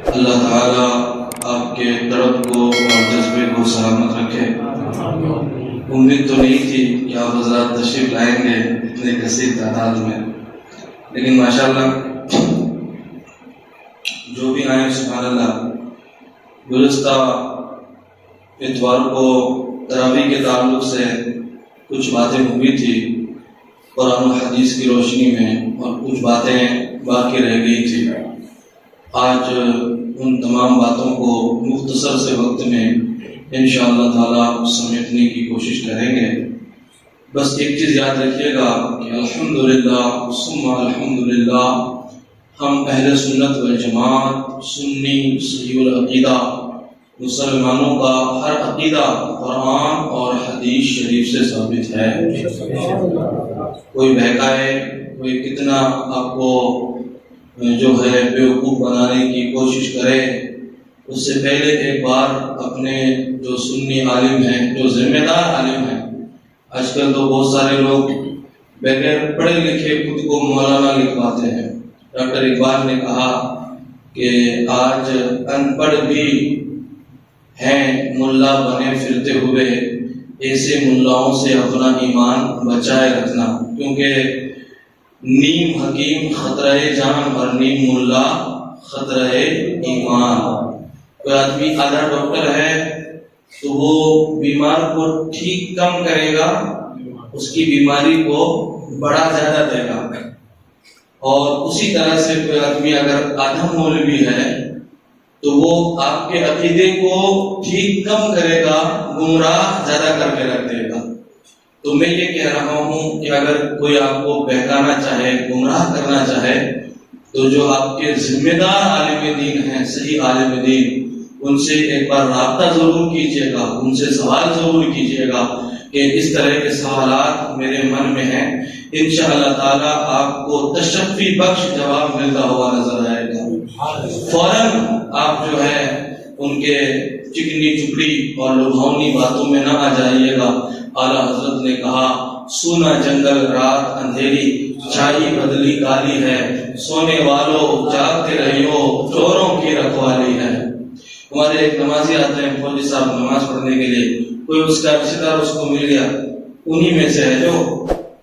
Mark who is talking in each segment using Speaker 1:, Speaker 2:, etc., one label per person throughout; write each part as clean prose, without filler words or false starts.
Speaker 1: اللہ تعالیٰ آپ کے طرف کو اور جذبے کو سلامت رکھے۔ امید تو نہیں تھی کہ آپ حضرات تشریف لائیں گے اتنے کثیر تعداد میں، لیکن ماشاءاللہ جو بھی آئے سبحان اللہ۔ گزشتہ اتوار کو تراویح کے تعلق سے کچھ باتیں ہوئی تھی قرآن و حدیث کی روشنی میں، اور کچھ باتیں باقی رہ گئی تھی۔ آج ان تمام باتوں کو مختصر سے وقت میں انشاءاللہ تعالی سمیٹنے کی کوشش کریں گے۔ بس ایک چیز یاد رکھیے گا کہ الحمدللہ ثم الحمدللہ ہم اہل سنت والجماعت سنی صحیح العقیدہ مسلمانوں کا ہر عقیدہ قرآن اور حدیث شریف سے ثابت ہے۔ کوئی بہکائے، کوئی کتنا آپ کو جو ہے بیوقوف بنانے کی کوشش کرے، اس سے پہلے ایک بار اپنے جو سنی عالم ہیں، جو ذمہ دار عالم ہیں، آج کل تو بہت سارے لوگ بغیر پڑھے لکھے خود کو مولانا لکھواتے ہیں۔ ڈاکٹر اقبال نے کہا کہ آج ان پڑھ بھی ہیں ملا بنے پھرتے ہوئے، ایسے ملاؤں سے اپنا ایمان بچائے رکھنا، کیونکہ نیم حکیم خطرہ جان اور نیم ملا خطرہ ایمان۔ کوئی آدمی آدھا ڈاکٹر ہے تو وہ بیمار کو ٹھیک کم کرے گا، اس کی بیماری کو بڑھا زیادہ دے گا، اور اسی طرح سے کوئی آدمی اگر آدھا مولوی ہے تو وہ آپ کے عقیدے کو ٹھیک کم کرے گا، گمراہ زیادہ کر کے رکھ دے گا۔ تو میں یہ کہہ رہا ہوں کہ اگر کوئی آپ کو بہکانا چاہے، گمراہ کرنا چاہے، تو جو آپ کے ذمہ دار عالم دین ہیں، صحیح عالم دین، ان سے ایک بار رابطہ ضرور کیجیے گا، ان سے سوال ضرور کیجیے گا کہ اس طرح کے سوالات میرے من میں ہیں۔ انشاءاللہ تعالیٰ آپ کو تشفی بخش جواب ملتا ہوا نظر آئے گا۔ فوراً آپ جو ہے ان کے چکنی چپڑی اور لبھاؤنی باتوں میں نہ آ جائیے گا۔ اعلیٰ حضرت نے کہا سونا جنگل رات اندھیری، چھائی بدلی کالی ہے، سونے والوں جاگتے رہیو، چوروں کی رکھوالی ہے۔ ہمارے ایک نمازی آتے ہیں فوجی صاحب نماز پڑھنے کے لیے، کوئی اس کا رشتہ دار اس کو مل گیا، انہی میں سے ہے جو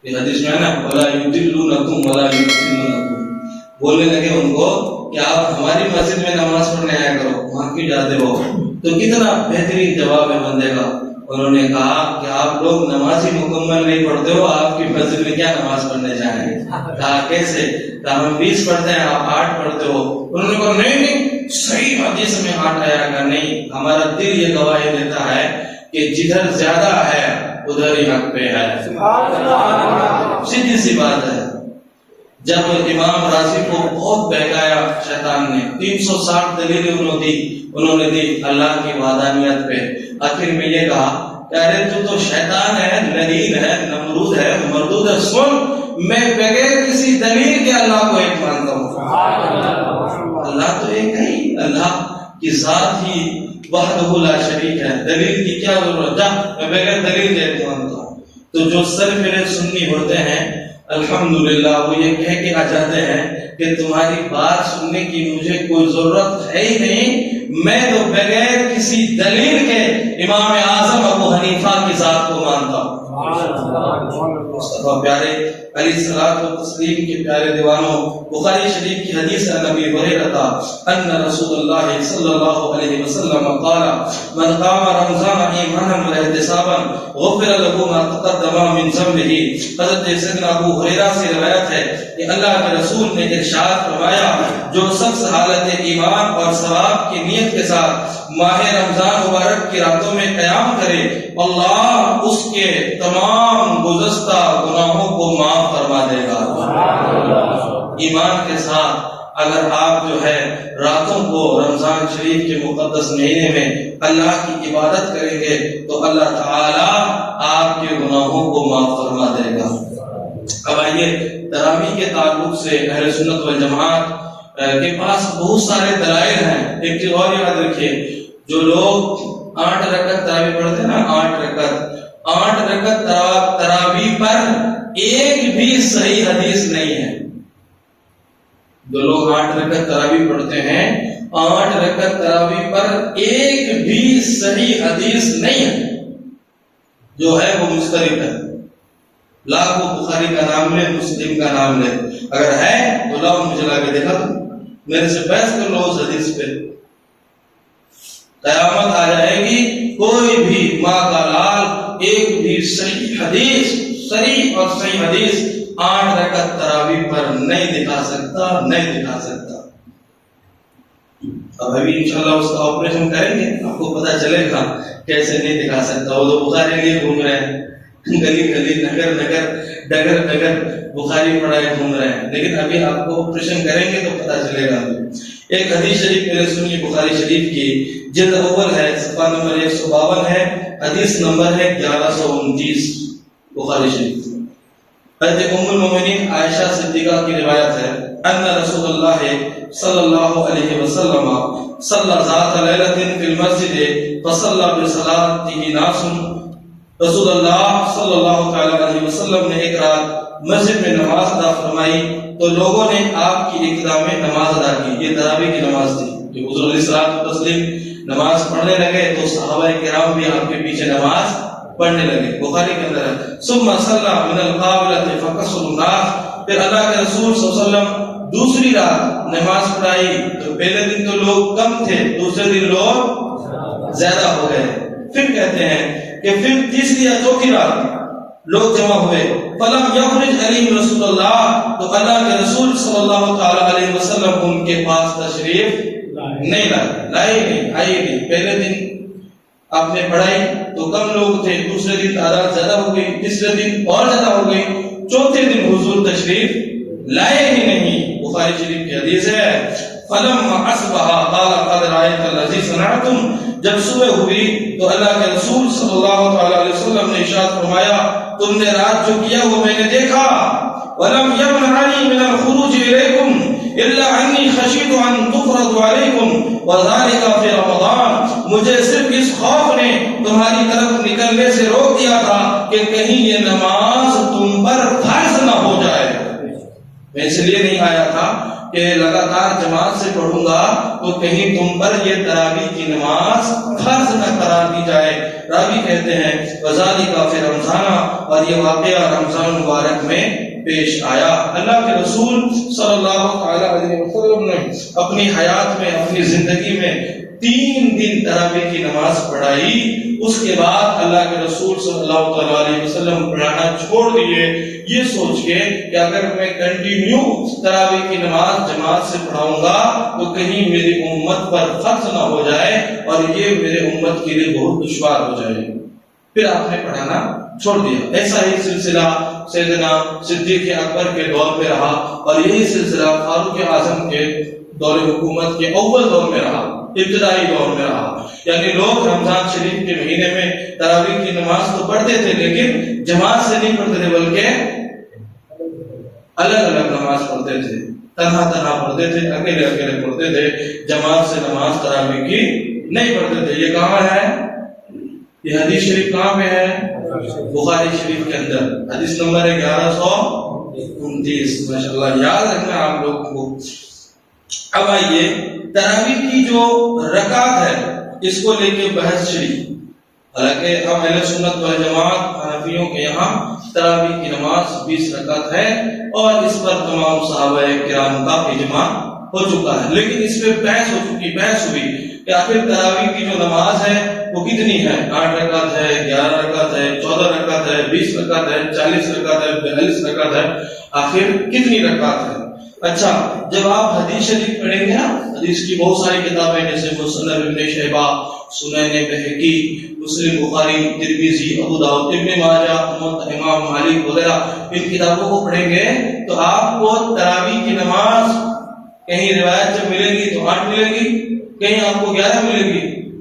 Speaker 1: یہ حدیث میں ہے نا وَلَا يُضِلُّونَكُمْ وَلَا يُفْتِنُونَكُمْ، بولنے لگے ان کو کہ آپ ہماری مسجد میں نماز پڑھنے آیا کرو، وہاں کیوں جاتے ہو؟ تو کتنا بہترین جواب ہے بندے کا۔ انہوں نے کہا کہ آپ لوگ نماز ہی مکمل نہیں پڑھتے ہو، آپ کی مسجد میں کیا نماز پڑھنے جائیں گے؟ کہا کیسے؟ کہا ہم 20 پڑھتے ہیں، آپ 8 پڑھتے ہو۔ انہوں نے کہا نہیں صحیح حدیث میں 8 آیا گا، نہیں، ہمارا دل یہ گواہی دیتا ہے کہ جدھر زیادہ ہے ادھر ہی حق پہ ہے۔ سیدھی سی بات ہے۔ جب امام راضی کو بہت بہکایا شیطان نے، 360 دلیلیں انہوں نے دی اللہ کی وحدانیت پہ، آخر میں یہ کہا کہ ارے تو شیطان ہے، لعین ہے، نمرود ہے، مردود ہے، سن میں بغیر کسی دلیل کے اللہ کو ایک مانتا ہوں۔ اللہ تو ایک ہے، اللہ کی ذات ہی وحدہ لا شریک ہے، دلیل کی کیا ضرورت؟ جا میں بغیر دلیل کے ایک مانتا ہوں۔ تو جو سرفرے سنی ہوتے ہیں الحمدللہ وہ یہ کہہ کے آ جاتے ہیں کہ تمہاری بات سننے کی مجھے کوئی ضرورت ہے ہی نہیں، میں تو بغیر کسی دلیل کے امام اعظم ابو حنیفہ کی ذات کو مانتا ہوں۔ مصطفیٰ پیارے علیہ الصلوۃ والتسلیم کے پیارے دیوانوں، بخاری شریف کی حدیث ہے نبی ہریرہ ان رسول اللہ صلی اللہ علیہ وسلم قال من قام رمضان ایمانا واحتسابا غفر له ما تقدم من ذنبه۔ حضرت سیدنا ابو ہریرہ سے روایت ہے کہ اللہ کے رسول نے ارشاد فرمایا جو شخص حالت ایمان اور ثواب کی نیت کے ساتھ ماہ رمضان مبارک کی راتوں میں قیام کرے، اللہ اس کے تمام گزشتہ گناہوں کو معاف فرما دے گا۔ ایمان کے ساتھ اگر آپ جو ہے راتوں کو رمضان شریف کے مقدس مہینے میں اللہ کی عبادت کریں گے تو اللہ تعالی آپ کے گناہوں کو معاف فرما دے گا۔ اب آئیے تراویح کے تعلق سے اہل سنت والجماعت کے پاس بہت سارے دلائل ہیں۔ ایک چیز اور یاد رکھیے، جو لوگ 8 رکعت تراویح پڑھتے ہیں نا، 8 رکعت تراویح پر ایک بھی صحیح حدیث نہیں ہے۔ جو لوگ 8 رکعت تراویح پڑھتے ہیں 8 رکعت تراویح پر ایک بھی صحیح حدیث نہیں ہے، جو ہے وہ مسترد ہے۔ لاکھوں بخاری کا نام لے، مسلم کا نام لے، اگر ہے تو لاؤ مجھے لا کے دکھا دو، میرے سے بحث کر لو اس حدیث پہ۔ قیامت آ جائے گی، کوئی بھی ماں کا لال ایک بھی صحیح حدیث، صحیح اور صحیح حدیث 8 رکعت تراویح پر نہیں دکھا سکتا۔ اب ابھی انشاءاللہ اس کا آپریشن کریں گے، آپ کو پتہ چلے گا کیسے نہیں دکھا سکتا۔ وہ تو بخاری لیے گھوم رہے ہیں، گلی نگر ڈگر بخاری پڑھائے گھوم رہے ہیں، لیکن ابھی آپ کو آپریشن کریں گے تو پتہ چلے گا۔ ایک حدیث شریف میرے سنیے، بخاری شریف کی جلد اول ہے، صفحہ نمبر 152 ہے، حدیث نمبر ہے 1129 بخاری شریف۔ حضرت ام المومنین عائشہ صدیقہ کی روایت ہے، ان رسول اللہ صلی اللہ علیہ وسلم صلی ذات لیلۃ فی المسجد فصلی بصلاته ناس۔ رسول اللہ صلی اللہ تعالی علیہ وسلم نے ایک رات مسجد میں نماز ادا فرمائی تو لوگوں نے آپ کی ابتدا میں نماز ادا کی۔ یہ تراویح کی نماز تھی کہ حضور علیہ الصلوۃ والتسلیم نماز پڑھنے لگے تو صحابہ کرام بھی آپ کے پیچھے نماز پڑھنے لگے۔ بخاری کے اندر ہے، ثم صلی من القابلۃ فقصر الناس، پھر اللہ کے رسول صلی اللہ علیہ وسلم دوسری رات نماز پڑھائی تو پہلے دن تو لوگ کم تھے، دوسرے دن لوگ زیادہ ہو گئے۔ پھر کہتے ہیں کہ پھر تیسری یا چوتھی رات لوگ جمع ہوئے، فلم یخرج علیہم رسول اللہ، تو اللہ کے رسول صلی اللہ تعالی علیہ وسلم ان کے پاس تشریف نہیں آئے نہیں۔ پہلے دن آپ نے پڑھائی تو کم لوگ تھے، دوسرے دن تعداد زیادہ ہو گئی، تیسرے دن اور زیادہ ہو گئی، چوتھے دن حضور تشریف لائے ہی نہیں۔ بخاری شریف کی حدیث ہے، فلما اصبح قال قد رأيت الذي صنعتم، جب صبح ہوئی تو اللہ کے رسول صلی اللہ تعالی علیہ وسلم نے ارشاد فرمایا تم نے رات جو کیا وہ میں نے دیکھا، ولم يمنعني من الخروج اليكم الا انی خشیت ان تفرض علیکم وذلك فی رمضان، مجھے صرف اس خوف نے تمہاری طرف نکلنے سے روک دیا تھا کہ کہیں یہ نماز تم پر فرض نہ ہو جائے۔ میں اس لیے نہیں آیا تھا کہ لگاتار جماعت سے پڑھوں گا تو کہیں تم پر یہ تراویح کی نماز فرض نہ قرار دی جائے۔ راوی کہتے ہیں وذالک فی رمضان، اور یہ واقعہ رمضان مبارک میں پیش آیا۔ اللہ کے رسول صلی اللہ علیہ وسلم نے اپنی حیات میں، اپنی زندگی میں 3 دن تراویح کی نماز پڑھائی، اس کے بعد اللہ کے رسول صلی اللہ علیہ وسلم پڑھانا چھوڑ دیے، یہ سوچ کے کہ اگر میں کنٹینیو تراویح کی نماز جماعت سے پڑھاؤں گا تو کہیں میری امت پر فرض نہ ہو جائے اور یہ میرے امت کے لیے بہت دشوار ہو جائے۔ پھر آپ نے پڑھانا چھوڑ دیا۔ ایسا ہی سلسلہ سیدنا صدیق اکبر کے دور میں رہا، اور یہی سلسلہ فاروق اعظم کے دور حکومت کے اول دور میں رہا، ابتدائی دور میں رہا۔ یعنی لوگ رمضان شریف کے مہینے میں تراویح کی نماز تو پڑھتے تھے لیکن جماعت سے نہیں پڑھتے تھے، بلکہ الگ الگ نماز پڑھتے تھے، تنہا پڑھتے تھے، اکیلے پڑھتے تھے، جماعت سے نماز تراویح کی نہیں پڑھتے تھے۔ یہ کہاں ہے؟ یہ حدیث شریف کہاں پہ ہے؟ بخاری شریف کے اندر، حدیث نمبر ہے 1129۔ ماشاءاللہ یاد رکھنا آپ لوگوں کو۔ اب آئیے تراویح کی جو رکعت ہے اس کو لے کے بحث شریف۔ حالانکہ ہم اہل سنت والجماعت حنفیوں کے یہاں تراویح کی نماز 20 رکعت ہے اور اس پر تمام صحابہ کرام کا اجماع ہو چکا ہے، لیکن اس پہ بحث ہوئی کہ آخر تراویح کی جو نماز ہے وہ کتنی ہے؟ 8 رکعت ہے، 11 رکعت ہے، 14 رکعت ہے، 20 رکعت ہے، 40 رکعت ہے، 42 رکعت ہے، آخر کتنی رکعت ہے؟ اچھا، جب آپ حدیث شریف پڑھیں گے نا، حدیث کی بہت ساری کتابیں جیسے مصنف ابن شیبہ، سنن بہقی، مسلم، بخاری، ترمذی، ابو داؤد، ابن ماجہ، امام مالک وغیرہ، ان کتابوں کو پڑھیں گے تو آپ کو تراویح کی نماز کہیں روایت جب ملے گی تو 8 ملے گی، کہیں آپ کو 11 ملے گی،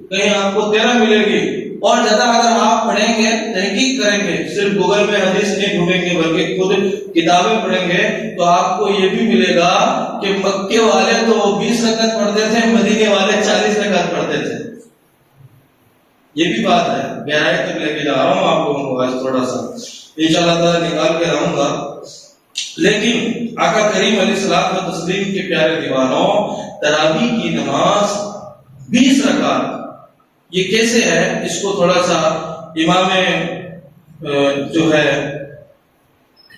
Speaker 1: کہیں آپ کو 13 ملے گی، اور زیادہ اگر آپ پڑھیں گے، تحقیق کریں گے، صرف گوگل میں حدیث نہیں ڈھونڈیں گے بلکہ خود کتابیں پڑھیں گے تو آپ کو یہ بھی ملے گا کہ مکے والے تو 20 رکعت پڑھتے تھے، مدینے والے 40 رکعت پڑھتے تھے۔ یہ بھی بات ہے، گہرائی تک لے کے جا رہا ہوں آپ لوگوں کو آج تھوڑا سا، انشاءاللہ تعالیٰ نکال کے رہوں گا۔ لیکن آقا کریم علیہ الصلوۃ والتسلیم کے پیارے دیوانوں، تراویح کی نماز 20 رکعت، یہ کیسے ہے؟ اس کو تھوڑا سا امام جو ہے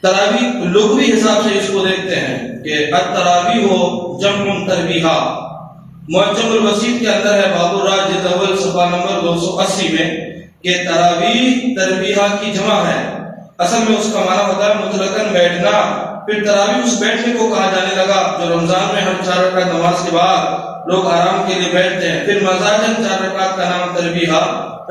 Speaker 1: تراویح لغوی حساب سے اس کو دیکھتے ہیں کہ التراویح ہو جمع تربیحہ، معجم الوسیط کے اندر ہے باب الراج جلد اول صفحہ نمبر 280 میں کہ تراویح تربیحہ کی جمع ہے۔ اصل میں اس کا معنی ہوتا ہے مطلقاً بیٹھنا۔ پھر تراویح اس بیٹھنے کو کہا جانے لگا جو رمضان میں ہر 4 رکعت نماز کے بعد لوگ آرام کے لیے بیٹھتے ہیں، پھر مزاجاً 4 رکعت کا نام تربیحہ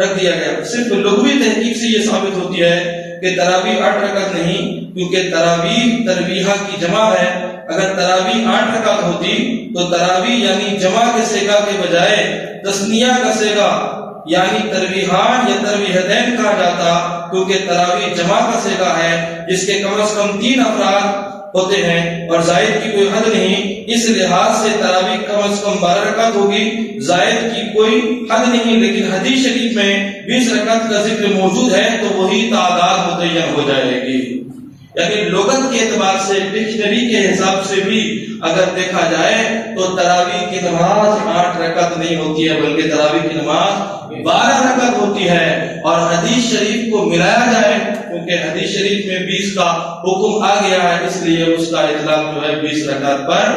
Speaker 1: رکھ دیا گیا۔ صرف لغوی تحقیق سے یہ ثابت ہوتی ہے کہ تراویح 8 رکعت نہیں، کیونکہ تراویح تربیحہ کی جمع ہے۔ اگر تراویح 8 رکعت ہوتی تو تراویح یعنی جمع کے صیغہ کے بجائے تثنیہ کا صیغہ یعنی تربیحان یا تربیحتین کہا جاتا، کیونکہ تراویح جمع کا صیغہ ہے جس کے کم از کم 3 افراد ہوتے ہیں اور زائد کی کوئی حد نہیں۔ اس لحاظ سے تراویح کم از کم 12 رکعت ہوگی، زائد کی کوئی حد نہیں۔ لیکن حدیث شریف میں 20 رکعت کا ذکر موجود ہے تو وہی تعداد متعین ہو جائے گی۔ یعنی لغت کے اعتبار سے ڈکشنری کے حساب سے بھی اگر دیکھا جائے تو تراویح کی نماز 8 رکعت نہیں ہوتی ہے، بلکہ تراویح کی نماز 12 رکعت ہوتی ہے۔ اور حدیث شریف کو ملایا جائے کیونکہ حدیث شریف میں 20 کا حکم آ گیا ہے، اس لیے اس کا اطلاق جو ہے 20 رکعت پر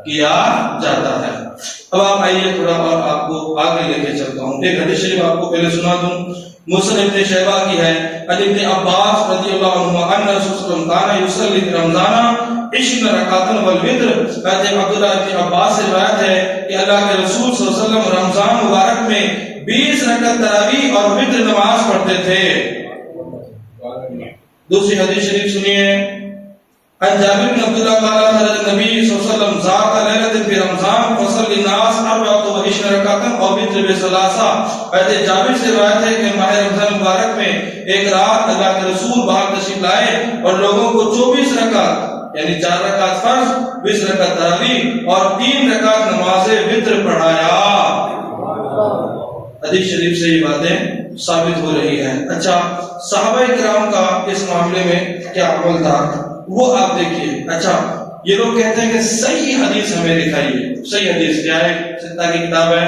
Speaker 1: کیا جاتا ہے۔ اب آپ آئیے تھوڑا اور آپ کو آگے لے کے چلتا ہوں۔ ایک حدیث شریف آپ کو پہلے سنا دوں، مسلم ابن شیبہ کی ہے، ابن عباس رضی اللہ عنہ ان رسول صلی اللہ علیہ وسلم کان یصلی فی رمضان 20 رکعتن والوتر۔ حضرت عبداللہ ابن عباس سے روایت ہے کہ اللہ کے رسول صلی اللہ علیہ وسلم رمضان مبارک میں 20 رکعت تراویح اور وتر نماز پڑھتے تھے۔ دوسری حدیث شریف سنیے، عن جابر بن عبد الله قال خرج النبي صلى الله عليه وسلم ذات ليلة في رمضان فصلى الناس 24 ركعة أو وتر بثلاثة۔ حضرت جابر سے روایت ہے کہ ماہ رمضان مبارک میں ایک رات اللہ کے رسول باہر تشریف لائے اور لوگوں کو 24 رکعت یعنی 4 رکعت فرض، 20 رکعت تراویح اور 3 رکعت نماز وتر پڑھایا۔ حدیث شریف سے یہ باتیں ثابت ہو رہی ہیں۔ اچھا، صحابہ کرام کا اس معاملے میں کیا عمل تھا وہ آپ دیکھیے۔ اچھا، یہ لوگ کہتے ہیں کہ صحیح حدیث ہمیں دکھائیے۔ صحیح حدیث کیا ہے؟ ستہ کی کتاب ہے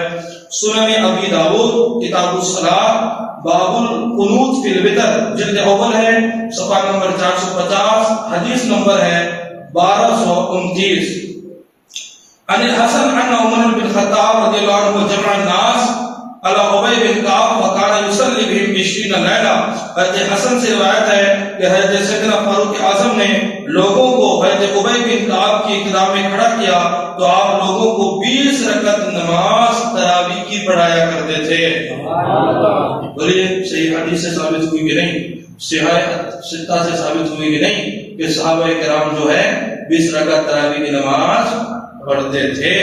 Speaker 1: سنن ابی داؤد کتاب الصلاۃ باب القنوت فی الوتر، جلد اول ہے صفحہ نمبر 450، حدیث نمبر ہے 1229۔ عن الحسن ان عمر بن الخطاب رضی اللہ عنہ جمع الناس علی ابی بن کعب وکان یصلی بهم 20 لیلہ۔ حضرت حسن سے روایت ہے کہ حضرت سیدنا فاروق اعظم نے لوگوں کو حضرت ابی بن کعب کی ابتدا میں کھڑا کیا تو آپ لوگوں کو 20 رکعت نماز تراویح کی پڑھایا کرتے تھے۔ بولیے صحیح حدیث سے ثابت ہوئی کہ نہیں؟ صحیح ستہ سے ثابت ہوئی کہ نہیں کہ صحابہ کرام جو ہے 20 رکعت تراویح کی نماز پڑھتے تھے؟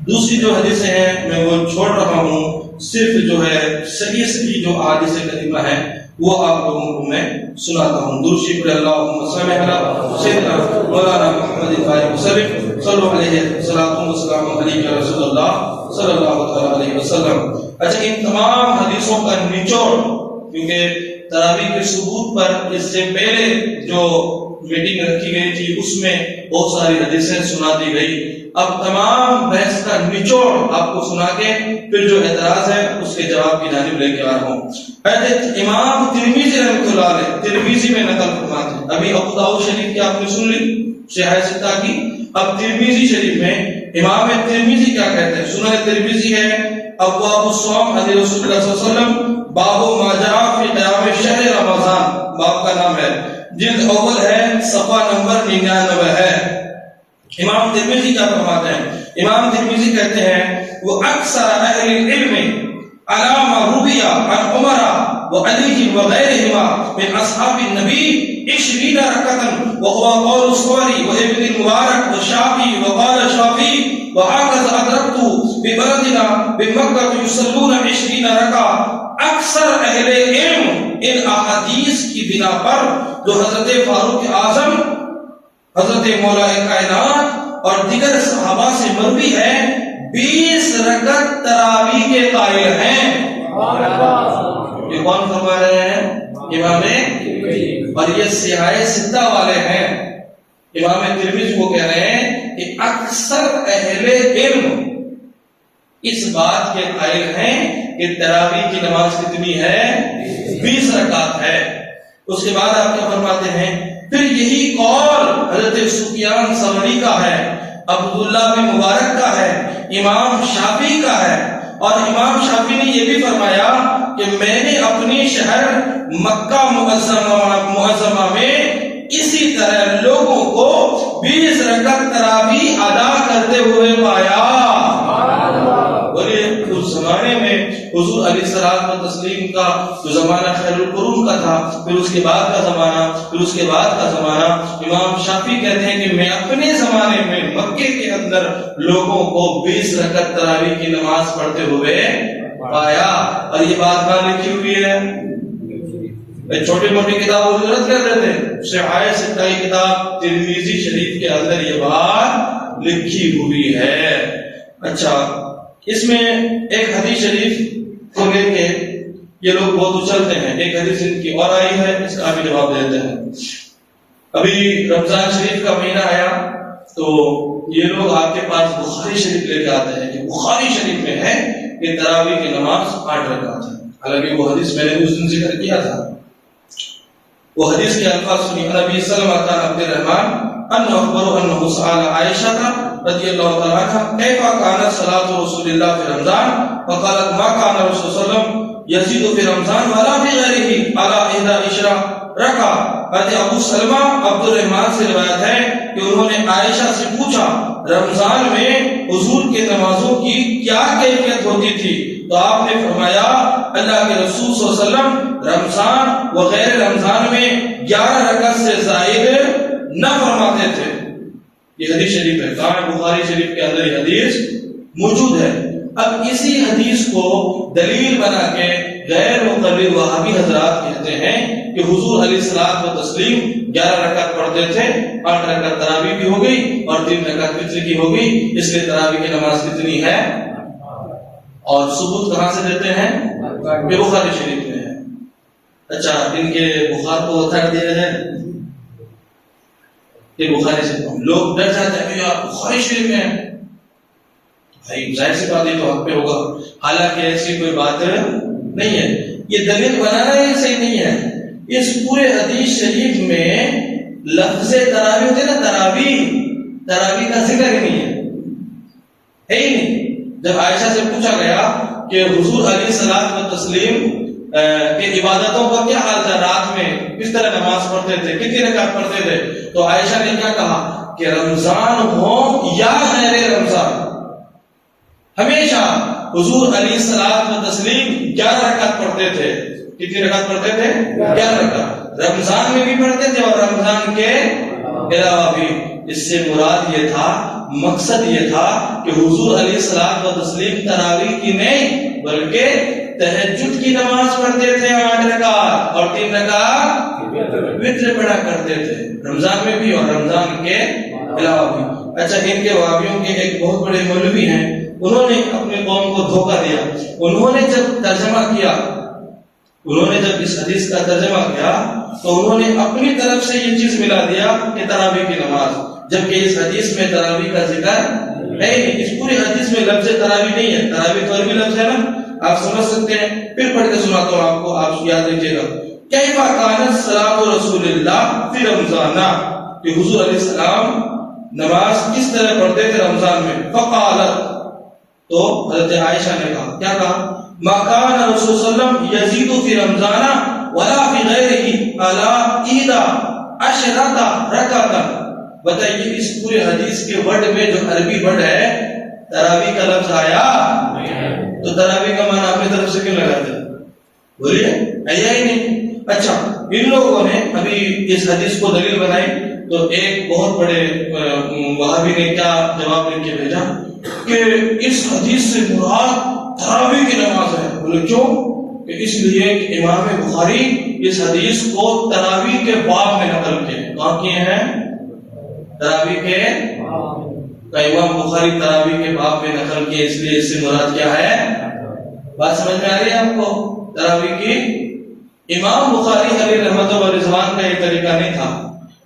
Speaker 1: دوسری جو حدیثیں ہیں میں وہ چھوڑ رہا ہوں، صرف جو ہے صحیح جو احادیث کریمہ ہیں وہ آپ لوگوں کو میں سناتا ہوں۔ درود شریف پڑھیں، اللہم صل علی سیدنا مولانا محمد وسلم، صلو علیہ الصلوۃ والسلام علیک یا رسول اللہ صلی اللہ تعالی علیہ وسلم۔ اچھا، ان تمام حدیثوں کا نچوڑ، کیونکہ تراویح کے ثبوت پر اس سے پہلے جو میٹنگ رکھی گئی تھی اس میں بہت ساری حدیثیں سنا دی گئی، اب تمام بحث کا نچوڑ آپ کو سنا کے پھر جو اعتراض ہے اس کے جواب کی جانب لے کے آ رہا ہوں۔ حضرت امام ترمذی رحمۃ اللہ علیہ ترمذی میں نقل فرماتے ہیں، ابھی ابو داؤد شریف کی آپ نے سن لی صحیح ستہ کی، اب ترمذی شریف میں امام ترمذی کیا کہتے ہیں؟ سنن ترمذی ہے ابواب الصوم حدیث رسول اللہ صلی اللہ علیہ وسلم باب ما جاء فی قیام شہر رمضان، باب کا نام ہے، جلد اول ہے صفحہ نمبر 99 ہے۔ امام ترمذی کیا فرماتے ہیں؟ امام ترمذی کہتے ہیں وہ اکثر اہل العلم علامہ رویہ عن عمر وعلی وغیرہما من اصحاب النبی 20 رکعتا وهو قول الصوری وابن المبارک وشافعی وقال شافعی وهكذا ادرکت ببلدنا بمکہ یصلون 20 رکعہ۔ اکثر اہل علم ان احادیث کی بنا پر جو حضرت فاروق اعظم، حضرت مولا کائنات اور دیگر صحابہ سے مروی ہے 20 رکعت تراویح کے قائل ہیں۔ یہ کون فرما رہے ہیں؟ امام، اور یہ صحیح ستہ والے ہیں۔ امام ترمذی وہ کہہ رہے ہیں کہ اکثر اہل علم اس بات کے قائل ہیں کہ تراویح کی نماز کتنی ہے؟ 20 رکعت ہے۔ اس کے بعد آپ کیا فرماتے ہیں؟ پھر یہی قول حضرت سفیان ثوری کا ہے، عبداللہ بن مبارک کا ہے، امام شافعی کا ہے، اور امام شافعی نے یہ بھی فرمایا کہ میں نے اپنی شہر مکہ معظمہ میں اسی طرح لوگوں کو 20 رکعت تراویح ادا کرتے ہوئے پایا۔ اس زمانے میں حضور علیہ الصلوۃ والتسلیم کا جو زمانہ خیر القرون کا تھا، پھر اس کے بعد کا زمانہ، پھر اس کے بعد کا زمانہ، امام شافعی کہتے ہیں کہ میں اپنے زمانے میں مکے کے اندر لوگوں کو 20 رکعت تراویح کی نماز پڑھتے ہوئے پایا۔ اور یہ بات کہاں لکھی ہوئی ہے؟ چھوٹی موٹی کتابوں کی ضرورت کرتے تھے، صحیح ستائی کتاب ترمذی شریف کے اندر یہ بات لکھی ہوئی ہے۔ اچھا، اس میں ایک حدیث شریف کو لے کے یہ لوگ بہت اچھلتے ہیں۔ ایک حدیث ان کی اور آئی ہے، اس کا بھی جواب دیتے ہیں۔ ابھی رمضان شریف کا مہینہ آیا تو یہ لوگ آپ کے پاس بخاری شریف لے کے آتے ہیں کہ بخاری شریف میں ہے کہ تراویح کی نماز 8 رکعت ہے۔ حالانکہ وہ حدیث میں نے اس دن ذکر کیا تھا۔ وہ حدیث کے الفاظ سنیے۔ نبی سلمہ بن عبد الرحمن ان اخبر انه سأل عائشة رضی اللہ تعالی عنہ كيف كانت صلاة رسول الله في رمضان فقالت ما كان رسول صلی اللہ علیہ وسلم يزيد في رمضان ولا في غيره على 11 رکعة۔ حضرت ابو سلمہ عبد الرحمن سے روایت ہے کہ انہوں نے عائشہ سے پوچھا رمضان میں حضور کے نمازوں کی کیا کیفیت ہوتی تھی، تو آپ نے فرمایا اللہ کے رسول صلی اللہ علیہ وسلم رمضان و غیر رمضان میں 11 رکعت سے زائد نہ فرماتے تھے۔ یہ حدیث شریف ہے، کہاں بخاری شریف کے اندر یہ حدیث موجود ہے۔ اب اسی حدیث کو دلیل بنا کے غیر مقلد وہابی حضرات کہتے ہیں کہ حضور علیہ الصلوۃ والتسلیم 11 رکعت پڑھتے تھے، 8 رکعت تراویح کی ہو گئی اور 3 رکعت وتر کی ہو گئی، اس لیے تراویح کی نماز کتنی ہے؟ اور ثبوت کہاں سے دیتے ہیں؟ کہ بخاری شریف میں ہے۔ اچھا، ان کے بخار کو اتار دیا جائے کہ بخاری سے لوگ ڈر جاتے ہیں کہ یار بخاری شریف میں ہے، بھائی ظاہر سی بات ہے تو حق پہ ہوگا، حالانکہ ایسی کوئی بات نہیں ہے۔ یہ دلیل بنانا ہی صحیح نہیں ہے۔ اس پورے حدیث شریف میں لفظ تراویح ہوتے نا، تراویح کا ذکر ہی نہیں ہے ہی نہیں۔ جب عائشہ سے پوچھا گیا کہ حضور علیہ الصلوۃ والتسلیم کہ عبادتوں کا کیا حال تھا، رات میں کس طرح نماز پڑھتے تھے، کتنی رکعت پڑھتے تھے، تو عائشہ نے کیا کہا کہ رمضان ہو یا غیر رمضان ہمیشہ حضور علیہ الصلوۃ والتسلیم 11 رکعت پڑھتے تھے۔ کتنی رکعت پڑھتے تھے؟ 11 رکعت، رمضان میں بھی پڑھتے تھے اور رمضان کے علاوہ بھی۔ اس سے مراد یہ تھا، مقصد یہ تھا کہ حضور علیہ الصلوۃ والتسلیم تراویح کی نہیں بلکہ تہجد کی نماز پڑھتے تھے 8 رکعت اور 3 رکعت وتر پڑھا کرتے تھے، رمضان میں بھی اور رمضان کے علاوہ بھی۔ اچھا، ان کے وہابیوں کے ایک بہت بڑے مولوی ہیں، انہوں نے اپنے قوم کو دھوکہ دیا۔ انہوں نے جب ترجمہ کیا، انہوں نے جب اس حدیث کا ترجمہ کیا تو انہوں نے اپنی طرف سے یہ چیز ملا دیا کہ تراویح کی نماز، جبکہ اس حدیث میں تراویح کا ذکر ہے نہیں۔ اس پوری حدیث میں لفظ تراویح نہیں ہے، تراویح تو عربی لفظ ہے نا، آپ سمجھ سکتے ہیں۔ پھر پڑھ کے سناتا ہوں آپ کو، آپ یاد رکھیے گا۔ کیف کانت صلاۃ رسول اللہ فی رمضان، کہ حضور علیہ السلام نماز کس طرح پڑھتے تھے رمضان میں۔ فقالت، تو حضرت عائشہ نے کہا، کیا کہا؟ ما کان رسول صلی اللہ علیہ وسلم یزید فی رمضان ولا فی غیرہ علی 11 رکعۃ۔ بتائیے اس پورے حدیث کے ورڈ میں جو عربی ورڈ ہے تراویح کا لفظ آیا تو تراویح کا معنی اپنی طرف سے کیوں لگاتے ہیں؟ بولیے، آیا ہی نہیں۔ اچھا، ان لوگوں نے ابھی اس حدیث کو دلیل بنائی تو ایک بہت بڑے وہابی نے کیا جواب لکھ کے بھیجا کہ اس حدیث سے مراد تراویح کی نماز ہے۔ بولے کیوں؟ کہ اس لیے کہ امام بخاری اس حدیث کو تراویح کے باب میں نقل کیے۔ کہاں کیے ہیں؟ تراویح کے، امام بخاری تراویح کے باب میں نقل کیے، اس لیے اس سے مراد کیا ہے؟ بات سمجھ میں آ رہی ہے آپ کو؟ تراویح کی امام بخاری علیہ رحمت و رضوان کا یہ طریقہ نہیں تھا۔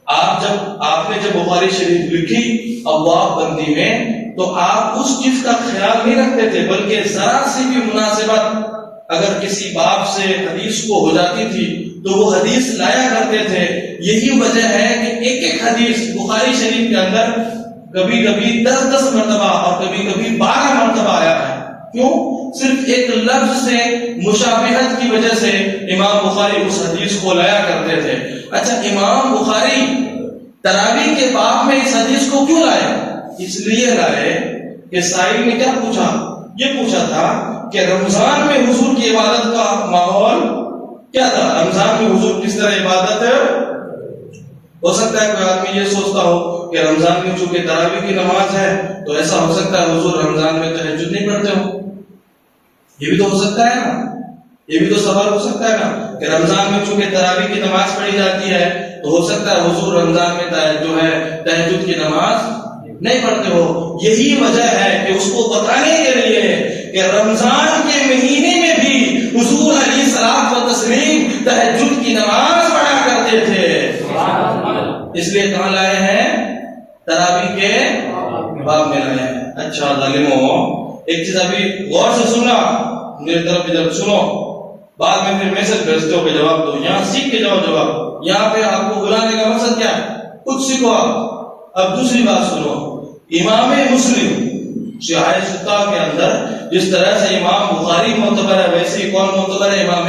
Speaker 1: آپ نے جب بخاری شریف لکھی ابواب بندی میں تو آپ اس چیز کا خیال نہیں رکھتے تھے، بلکہ ذرا سی بھی مناسبت اگر کسی باب سے حدیث کو ہو جاتی تھی تو وہ حدیث لایا کرتے تھے۔ یہی وجہ ہے کہ ایک ایک حدیث بخاری شریف کے اندر کبھی کبھی 10 مرتبہ اور کبھی کبھی 12 مرتبہ آیا ہے۔ کیوں؟ صرف ایک لفظ سے مشابہت کی وجہ سے امام بخاری اس حدیث کو لایا کرتے تھے۔ اچھا، امام بخاری تراویح کے باب میں اس حدیث کو کیوں لائے؟ اس لیے لائے کہ سائل نے کیا پوچھا؟ یہ پوچھا تھا کہ رمضان میں حضور کی عبادت کا ماحول کیا تھا؟ رمضان میں حضور کس طرح عبادت ہے؟ ہو سکتا ہے کوئی آدمی یہ سوچتا ہو کہ رمضان میں چونکہ تراویح کی نماز ہے تو ایسا ہو سکتا ہے حضور رمضان میں تہجد نہیں پڑھتے ہو۔ یہ بھی تو ہو سکتا ہے نا، یہ بھی تو سوال ہو سکتا ہے نا کہ رمضان میں چونکہ تراویح کی نماز پڑھی جاتی ہے تو ہو سکتا ہے حضور رمضان میں جو ہے تہجد کی نماز نہیں پڑھتے ہو۔ یہی وجہ ہے کہ اس کو بتانے کے لیے کہ رمضان کے مہینے میں بھی حضور علیہ الصلوۃ والتسلیم تہجد کی نماز پڑھا کرتے تھے۔ اس لیے کہاں لائے ہیں؟ تراویح کے باب میں لائے ہیں۔ اچھا ظالموں، ایک چیز ابھی غور سے سننا، میری طرف ادھر سنو، بعد میں پھر میسج بھیجتے ہو کہ جواب دو، یہاں سیکھ کے جاؤ جواب۔ یہاں پہ آپ کو بلانے کا مقصد کیا ہے؟ کچھ سیکھو آپ۔ اب دوسری بات سنو، امام مسلم صحاح ستہ کے اندر جس طرح سے امام بخاری معتبر ہے ویسے ہی کون معتبر ہے؟ امام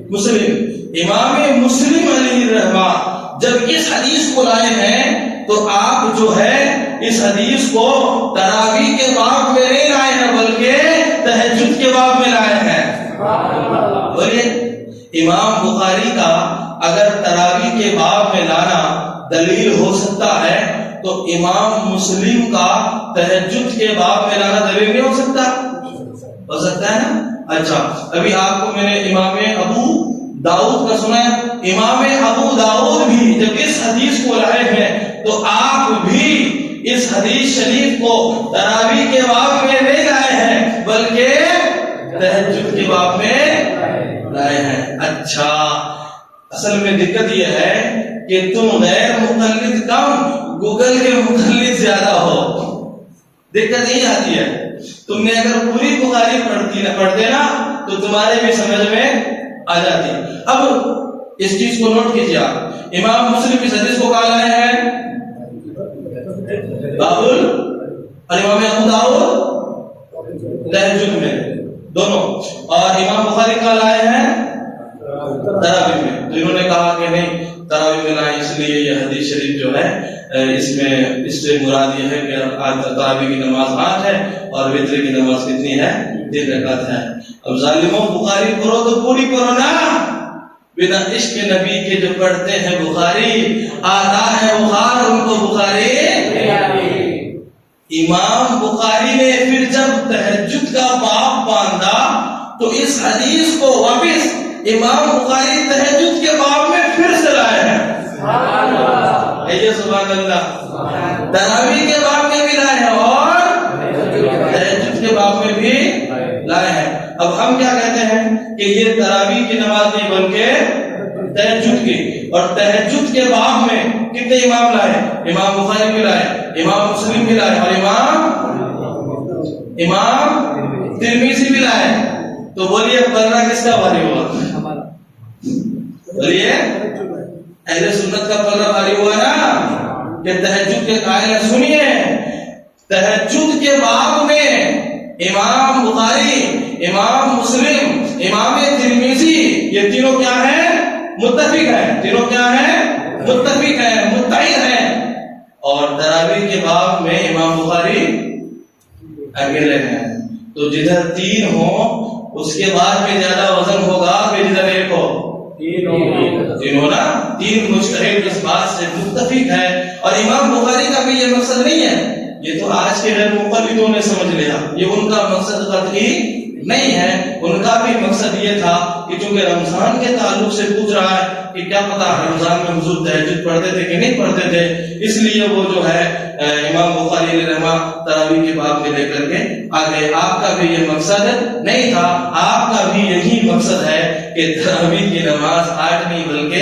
Speaker 1: مسلم۔ امام مسلم علیہ الرحمہ جب اس حدیث کو لائے ہیں تو آپ جو ہے اس حدیث کو تراویح کے باب میں نہیں لائے ہیں بلکہ تہجد کے باب میں لائے ہیں۔ بولیے، امام بخاری کا اگر تراویح کے باب میں لانا دلیل ہو سکتا ہے تو امام مسلم کا تہجد کے باب میں لانا دلیل نہیں ہو سکتا؟ ہو سکتا ہے نا؟ اچھا، ابھی آپ کو میں نے امام ابو داؤد کا سنا ہے، امام ابو داؤد بھی جب اس حدیث کو لائے ہیں تو آپ بھی اس حدیث شریف کو تراویح کے باب میں نہیں لائے ہیں بلکہ تہجد کے باب میں لائے ہیں۔ اچھا، اصل میں دقت یہ ہے کہ تم غیر مقلد کم، گوگل کے مقلد زیادہ ہو۔ دقت یہی آتی ہے، تم نے اگر پوری بخاری پڑھتے نا تو تمہارے بھی سمجھ میں آ جاتی۔ اب اس چیز کو نوٹ کیجیے آپ، امام مسلم اس حدیث کو کہا لائے ہیں بابل، اور امام ابو داؤد تہجد میں، دونوں، اور امام بخاری کہا لائے ہیں تراویح میں۔ تو انہوں نے کہا کہ نہیں تراویح میں لائے، اس لیے یہ حدیث شریف جو ہے اس سے مراد یہ ہے کہ تراویح کی نماز 8 ہے اور وتر کی نماز کتنی ہے؟ 3 رکعت ہے۔ اب ظالموں، بخاری پڑھو تو پوری پڑھو نا، بنا عشق نبی کے جو پڑھتے ہیں بخاری آتا ہے بخار ان کو بخاری۔ امام بخاری نے پھر جب تہجد کا باب باندھا تو اس حدیث کو واپس امام بخاری تہجد کے باب میں پھر سے لائے ہیں۔ سبحان اللہ، تراویح کے باب میں بھی لائے ہیں اور تہجد کے باب میں بھی لائے ہیں۔ اب ہم کیا کہتے ہیں کہ یہ تراویح کی نماز نہیں بلکہ تہجد کی، اور تہجد کے باب میں کتنے امام لائے؟ امام بخاری بھی لائے، امام مسلم بھی لائے، اور امام ترمذی بھی لائے۔ تو بولیے پلہ کس کا بھاری ہوا؟ بولیے اہل سنت کا پلہ بھاری ہوا نا کہ تہجد کے قائل ہیں۔ سنیے، تہجد کے باب میں امام بخاری، امام مسلم، امام ترمذی یہ تینوں کیا ہیں؟ متفق ہیں۔ تینوں کیا ہیں؟ متفق ہیں، متحد ہیں۔ اور تراویح کے باب میں امام بخاری اکیلے ہیں۔ تو جدھر 3 ہوں اس کے بعد میں زیادہ وزن ہوگا کہ جدھر 1 ہو؟ 3 ہونا، 3 مجتہد اس بات سے متفق ہے۔ اور امام بخاری کا بھی یہ مقصد نہیں ہے، یہ تو آج کے غیر مقلدوں نے سمجھ لیا، یہ ان کا مقصد قطعی نہیں ہے۔ ان کا بھی مقصد یہ تھا کہ چونکہ رمضان کے تعلق سے پوچھ رہا ہے کہ کیا پتا رمضان میں حضور تہجد پڑھتے تھے کہ نہیں پڑھتے تھے، اس لیے وہ جو ہے امام بخاری علیہ رحمہ تراویح کے باب میں لے کر کے آگے۔ آپ کا بھی یہ مقصد نہیں تھا، آپ کا بھی یہی مقصد ہے کہ تراویح کی نماز 8 نہیں بلکہ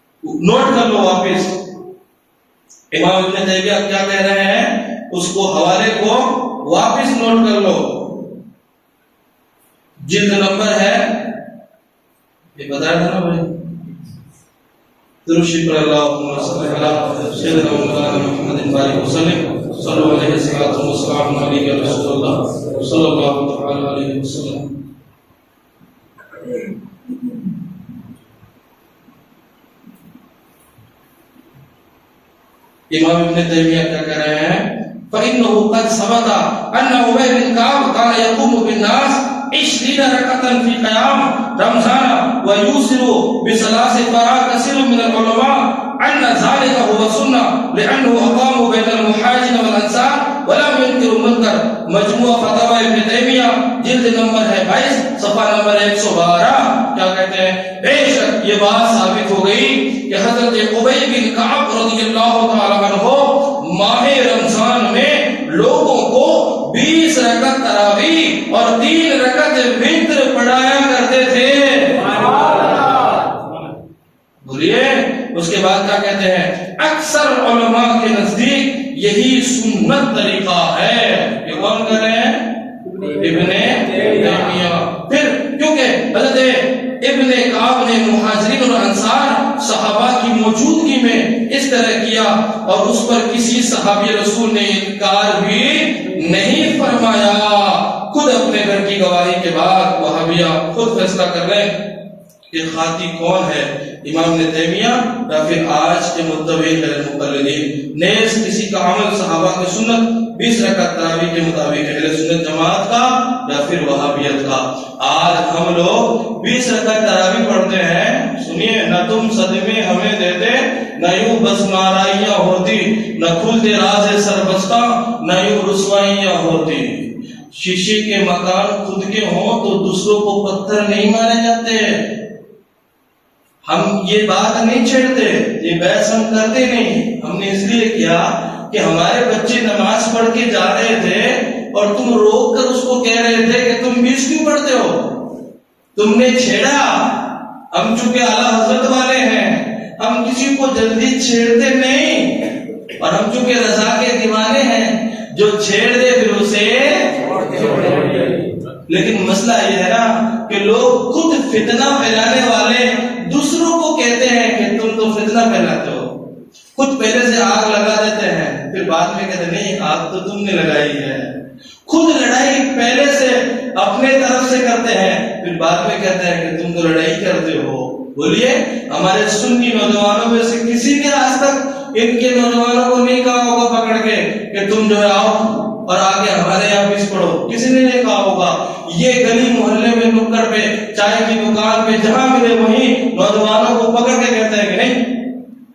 Speaker 1: نوٹ کر لو واپس. امام ابن تیمیہ کیا کہہ رہے ہیں اس کو حوالے کو واپس نوٹ کر لو. جلد نمبر ہے یہ بتا رہا تھا نا بھائی. درود شکر اللہ سیدنا محمد بارک وسلم صلی اللہ علیہ وسلم علیہ رسول اللہ صلی اللہ تعالی علیہ وسلم. امام ابن تیمیہ کیا کہہ رہے ہیں فإنه قد ثبت أن أبي بن كعب كان يقوم بالناس 20 ركعة في قيام رمضان ويوصل بثلاث فرائض. كثير من العلماء أن ذلك هو السنة لأنه أقام بين المهاجرين والأنصار ولم ينكر المنكر. مجموع فتاوی ابن تیمیہ جلد نمبر ہے 22 صفحہ نمبر 112. کیا کہتے ہیں بے شک یہ بات ثابت ہو گئی کہ حضرت ابی بن کعب رضی اللہ تعالی عنہ ماہ رمضان میں لوگوں کو 20 رکعت تراویح اور 3 رکعت وتر پڑھایا کرتے تھے. بولیے. اس کے بعد کیا کہتے ہیں اکثر علماء کے نزدیک یہی سنت طریقہ ہے. یہ کون کہہ رہے ہیں ابن تیمیہ. پھر کیونکہ حضرت ابن کعب نے مہاجرین اور انصار صحابہ کی موجودگی میں اس طرح کیا اور اس پر کسی صحابی رسول نے انکار بھی نہیں فرمایا. خود اپنے گھر کی گواہی کے بعد وہابیہ خود فیصلہ کر رہے ہیں کہ خاطی کون ہے امام ابن تیمیہ یا پھر آج کے متبعین مقلدین. نیز کسی کا عمل صحابہ کی سنت 20 رکعت تراویح کے مطابق اہل سنت جماعت کا یا پھر وہابیت کا. آج ہم لوگ 20 رکعت تراویح پڑھتے ہیں. سنیے نہ تم صدمے ہمیں دیتے نہ یوں بس مارائیاں ہوتی نہ کھلتے راز سربستہ نہ یوں رسوائیاں ہوتی. شیشے کے مکان خود کے ہوں تو دوسروں کو پتھر نہیں مارے جاتے. ہم یہ بات نہیں چھیڑتے, یہ بحث ہم کرتے نہیں. ہم نے اس لیے کیا کہ ہمارے بچے نماز پڑھ کے جا رہے تھے اور تم روک کر اس کو کہہ رہے تھے کہ تم 20 کیوں پڑھتے ہو. تم نے چھیڑا. ہم چونکہ اعلیٰ حضرت والے ہیں ہم کسی کو جلدی چھیڑتے نہیں, اور ہم چونکہ رضا کے دیوانے ہیں جو چھیڑ دے پھر اسے. لیکن مسئلہ یہ ہے نا کہ لوگ خود فتنہ پھیلانے والے دوسروں کو کہتے ہیں کہ تم تو فتنہ پھیلاتے ہو. خود پہلے سے آگ لگا دیتے ہیں پھر بعد میں کہتے ہیں نہیں آگ تو تم نے لگائی ہے. خود لڑائی پہلے سے اپنے طرف سے کرتے ہیں پھر بعد میں کہتے ہیں کہ تم تو لڑائی کرتے ہو. بولیے ہمارے سنی نوجوانوں میں سے کسی نے آج تک ان کے نوجوانوں کو نہیں کہا ہوگا پکڑ کے کہ تم جو ہے آؤ اور آگے ہمارے یہاں پیس پڑھو. کسی نے نہیں کہا ہوگا. یہ گلی محلے میں نکڑ پہ چائے کی دکان پہ جہاں ملے وہیں نوجوانوں کو پکڑ کے کہتے ہیں کہ نہیں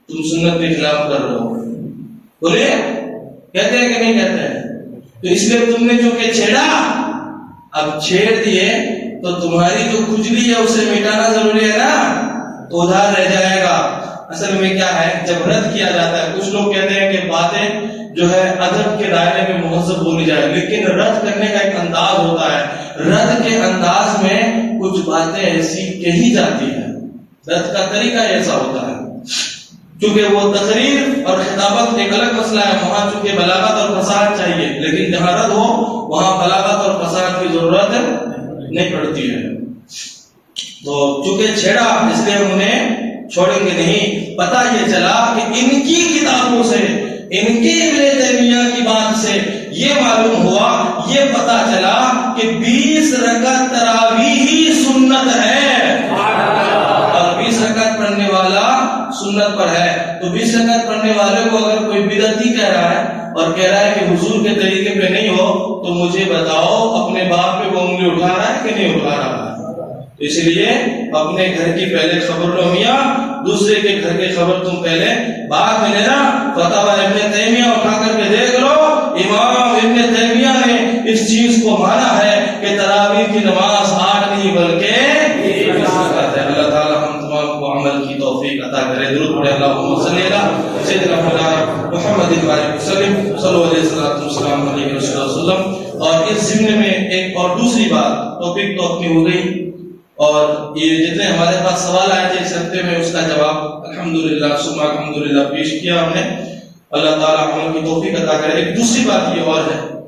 Speaker 1: تم سنت کے خلاف کر رہے ہو. بولیے کہتے ہیں کہ نہیں کہتے ہیں. تو اس لیے تم نے جو کہ چھیڑا اب چھیڑ دیے تو تمہاری جو کھجلی ہے اسے مٹانا ضروری ہے نا, تو ادھر رہ جائے گا. اصل میں کیا ہے جب رد کیا جاتا ہے کچھ لوگ کہتے ہیں کہ باتیں جو ہے ادب کے دائرے میں مہذب بولی جائے, لیکن رد کرنے کا ایک انداز ہوتا ہے. رد کے انداز میں کچھ باتیں ایسی کہی جاتی ہیں, رد کا طریقہ ایسا ہوتا ہے. چونکہ وہ تقریر اور خطابت ایک الگ مسئلہ ہے, وہاں چونکہ بلاغت اور فصاحت چاہیے, لیکن جہاں رد ہو وہاں بلاغت اور فصاحت کی ضرورت نہیں پڑتی ہے. تو چونکہ چھیڑا اس لیے ہم انہیں چھوڑیں گے نہیں. پتہ یہ چلا کہ ان کی کتابوں سے ان کے ابن تیمیہ کی بات سے یہ معلوم ہوا, یہ پتہ چلا کہ 20 رکعت تراویح ہی سنت ہے, اور 20 رکعت پڑھنے والا سنت پر ہے. تو 20 رکعت پڑھنے والے کو اگر کوئی بدعتی کہہ رہا ہے اور کہہ رہا ہے کہ حضور کے طریقے پہ نہیں ہو تو مجھے بتاؤ اپنے باپ پہ وہ انگلی اٹھا رہا ہے کہ نہیں اٹھا رہا ہے. اس لیے اپنے گھر کی پہلے خبر لو میاں, دوسرے کے گھر کی خبر تم پہلے بعد میں لینا. فتاوی ابن تیمیہ اٹھا کر کے دیکھ لو, امام ابن تیمیہ نے اس چیز کو مانا ہے کہ تراویح کی نماز 8 نہیں بلکہ 20 رکعت ہے. اللہ تعالی ہم تمام کو عمل کی توفیق عطا کرے. درود پڑھے اللہم صلی علی سیدنا محمد وسلم صلی اللہ علیہ وسلم. اور اس ضمن میں ایک اور دوسری بات, ٹاپک تو اپنی ہو گئی اور یہ جتنے ہمارے پاس سوال آئے تھے اس ہفتے میں اس کا جواب الحمدللہ ثم الحمدللہ پیش کیا ہم نے. اللہ تعالیٰ عمل کی توفیق عطا کرے. ایک دوسری بات یہ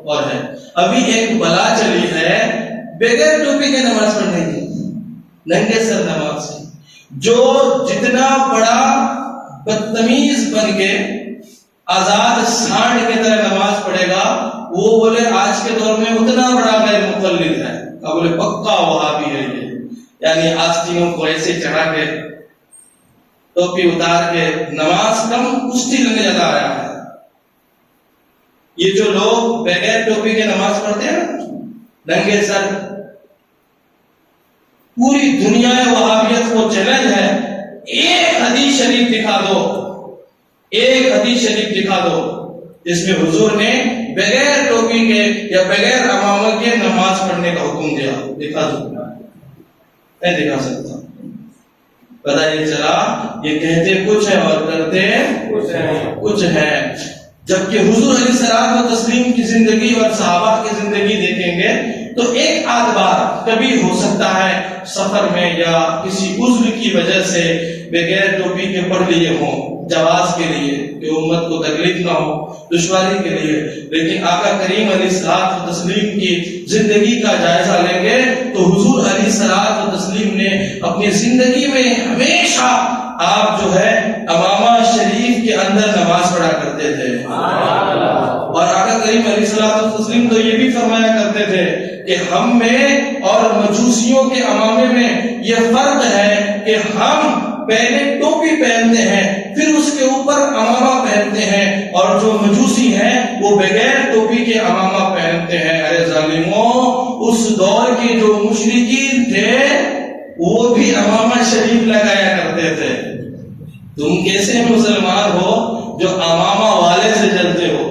Speaker 1: اور ہے ابھی ایک بلا چلی ہے بغیر ٹوپی کے نماز پڑھنے کی، ننگے سر نماز کی. جو جتنا بڑا بدتمیز بن کے آزاد سانڈ کی طرح نماز پڑھے گا وہ بولے آج کے دور میں اتنا بڑا غیر مقلد ہے. بولے پکا وہابی ہے یہ، یعنی آستینوں کو ایسے چڑھا کے ٹوپی اتار کے نماز کم کشتی لگنے لگا رہا ہے. یہ جو لوگ بغیر ٹوپی کے نماز پڑھتے ہیں ننگے سر، پوری دنیا وہابیت کو چیلنج ہے. ایک حدیث شریف دکھا دو، ایک حدیث شریف دکھا دو جس میں حضور نے بغیر ٹوپی کے یا بغیر امامہ کے نماز پڑھنے کا حکم دیا. دکھا دو. نہیں دکھا سکتا. پتہ یہ چلا یہ کہتے کچھ ہے اور کرتے کچھ ہے. جبکہ حضور علیہ الصلوۃ والتسلیم کی زندگی اور صحابہ کی زندگی دیکھیں گے تو ایک آدھ بار کبھی ہو سکتا ہے سفر میں یا کسی عذر کی وجہ سے بغیر ٹوپی کے پڑھ لیے ہوں، جواز کے لیے کہ امت کو تکلیف نہ ہو، دشواری کے لیے. لیکن آقا کریم علیہ الصلوۃ والتسلیم کی زندگی کا جائزہ لیں گے تو حضور علیہ الصلوۃ والتسلیم نے اپنی زندگی میں ہمیشہ آپ جو ہے امامہ شریف کے اندر نماز پڑھا کرتے تھے. اور آقا کریم علیہ الصلوۃ والتسلیم تو یہ بھی فرمایا کرتے تھے کہ ہم میں اور مجوسیوں کے امامے میں یہ فرق ہے کہ ہم پہلے ٹوپی پہنتے ہیں پھر اس کے اوپر امامہ پہنتے ہیں، اور جو مجوسی ہیں وہ بغیر ٹوپی کے امامہ پہنتے ہیں. ارے ظالموں، اس دور کے جو مشرکین تھے وہ بھی امامہ شریف لگایا کرتے تھے. تم کیسے مسلمان ہو جو امامہ والے سے جلتے ہو؟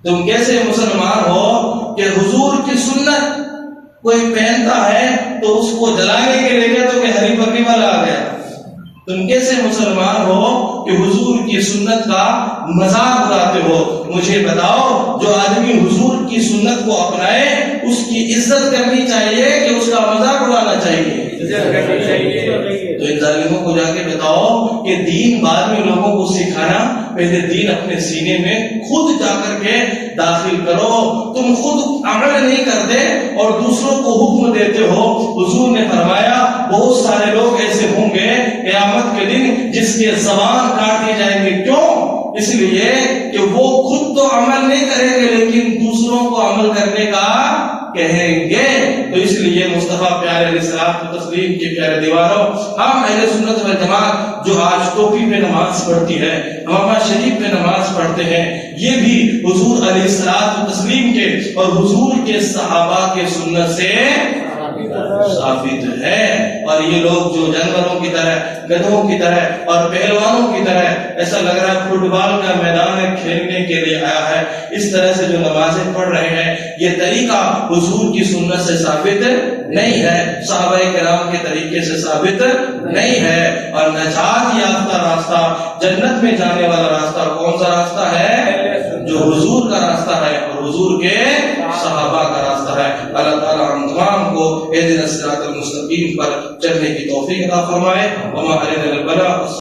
Speaker 1: تم کیسے مسلمان ہو کہ حضور کی سنت کوئی پہنتا ہے تو اس کو جلانے کے لیے تو کہ ہری بکری والا آ گیا؟ تم کیسے مسلمان ہو کہ حضور کی سنت کا مذاق اڑاتے ہو؟ مجھے بتاؤ، جو آدمی حضور کی سنت کو اپنائے اس کی عزت کرنی چاہیے کہ اس کا مذاق اڑانا چاہیے؟ تو ان ظالموں کو جا کے بتاؤ کہ دین بعد میں لوگوں کو سکھانا، پہلے دین اپنے سینے میں خود جا کر کے داخل کرو. تم خود عمل نہیں کرتے اور دوسروں کو حکم دیتے ہو. حضور نے فرمایا بہت سارے لوگ ایسے ہوں گے قیامت کے دن جس کے زبان کاٹ دی جائیں گے. کیوں؟ اس لیے کہ وہ خود تو عمل نہیں کریں گے لیکن دوسروں کو عمل کرنے کا کہیں گے. تو اس لیے مصطفیٰ پیارے علیہ الصلوۃ والتسلیم کے پیارے دیواروں، ہم اہل سنت والجماعت جو آج ٹوپی پہ نماز پڑھتی ہے، امامہ شریف پہ نماز پڑھتے ہیں، یہ بھی حضور علیہ الصلوۃ والتسلیم کے اور حضور کے صحابہ کے سنت سے ثابت ہے. اور یہ لوگ جو جانوروں کی طرح، گدھوں کی طرح اور پہلوانوں کی طرح ایسا لگ رہا ہے فٹ بال کا میدان کھیلنے کے لیے آیا ہے، اس طرح سے جو نمازیں پڑھ رہے ہیں، یہ طریقہ حضور کی سنت سے ثابت نہیں ہے، صحابہ کرام کے طریقے سے ثابت نہیں ہے. اور نجات یافتہ راستہ، جنت میں جانے والا راستہ کون سا راستہ ہے؟ جو حضور کا راستہ ہے اور حضور کے صحابہ کا راستہ ہے. اللہ تعالیٰ ہم تمام کو اہدنا الصراط المستقیم پر چلنے کی توفیق عطا فرمائے. وما علینا الا البلاغ.